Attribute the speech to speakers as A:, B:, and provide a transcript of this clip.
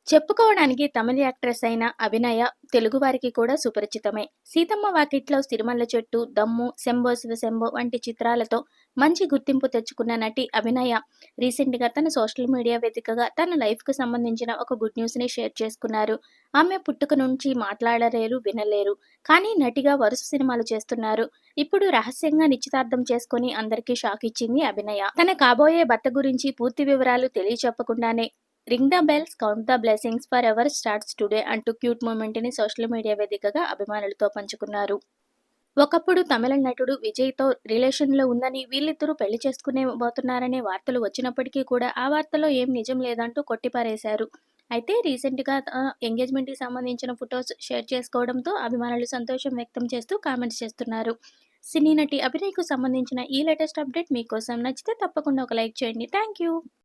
A: చెప్పుకోవడానికి తమిళ యాక్ట్రెస్ అయిన అభినయ తెలుగు వారికి కూడా సుపరిచితమే. 'సీతమ్మ వాకిట్లో సిరిమల్లె చెట్టు', 'దమ్ము', 'శంభో శివ శంభో' వంటి చిత్రాలతో మంచి గుర్తింపు తెచ్చుకున్న నటి అభినయ రీసెంట్‌గా తన సోషల్ మీడియా వేదికగా తన లైఫ్‌కు సంబంధించిన ఒక గుడ్ న్యూస్‌ని షేర్ చేసుకున్నారు. ఆమె పుట్టుక నుంచి మాట్లాడలేరు, వినలేరు. కానీ నటిగా వరుస సినిమాలు చేస్తున్నారు. ఇప్పుడు రహస్యంగా నిశ్చితార్థం చేసుకొని అందరికీ షాక్ ఇచ్చింది అభినయ. తన కాబోయే భర్త గురించి పూర్తి వివరాలు తెలియచెప్పకుండానే 'ring the bells count the blessings forever starts today' అంటూ క్యూట్ మూమెంట్‌ని సోషల్ మీడియా వేదికగా అభిమానులతో పంచుకున్నారు. ఒకప్పుడు తమిళ నటుడు విజయ్‌తో రిలేషన్‌లో ఉందని, వీళ్ళిద్దరూ పెళ్లి చేసుకోబోతున్నారనే వార్తలు వచ్చినప్పటికీ కూడా ఆ వార్తలో ఏం నిజం లేదంటూ కొట్టిపారేశారు. అయితే రీసెంట్‌గా ఎంగేజ్‌మెంట్‌కి సంబంధించిన ఫొటోస్ షేర్ చేసుకోవడంతో అభిమానులు సంతోషం వ్యక్తం చేస్తూ కామెంట్స్ చేస్తున్నారు. సినీ నటి అభినయకు సంబంధించిన ఈ లేటెస్ట్ అప్డేట్ మీకోసం నచ్చితే తప్పకుండా ఒక లైక్ చేయండి. థాంక్యూ.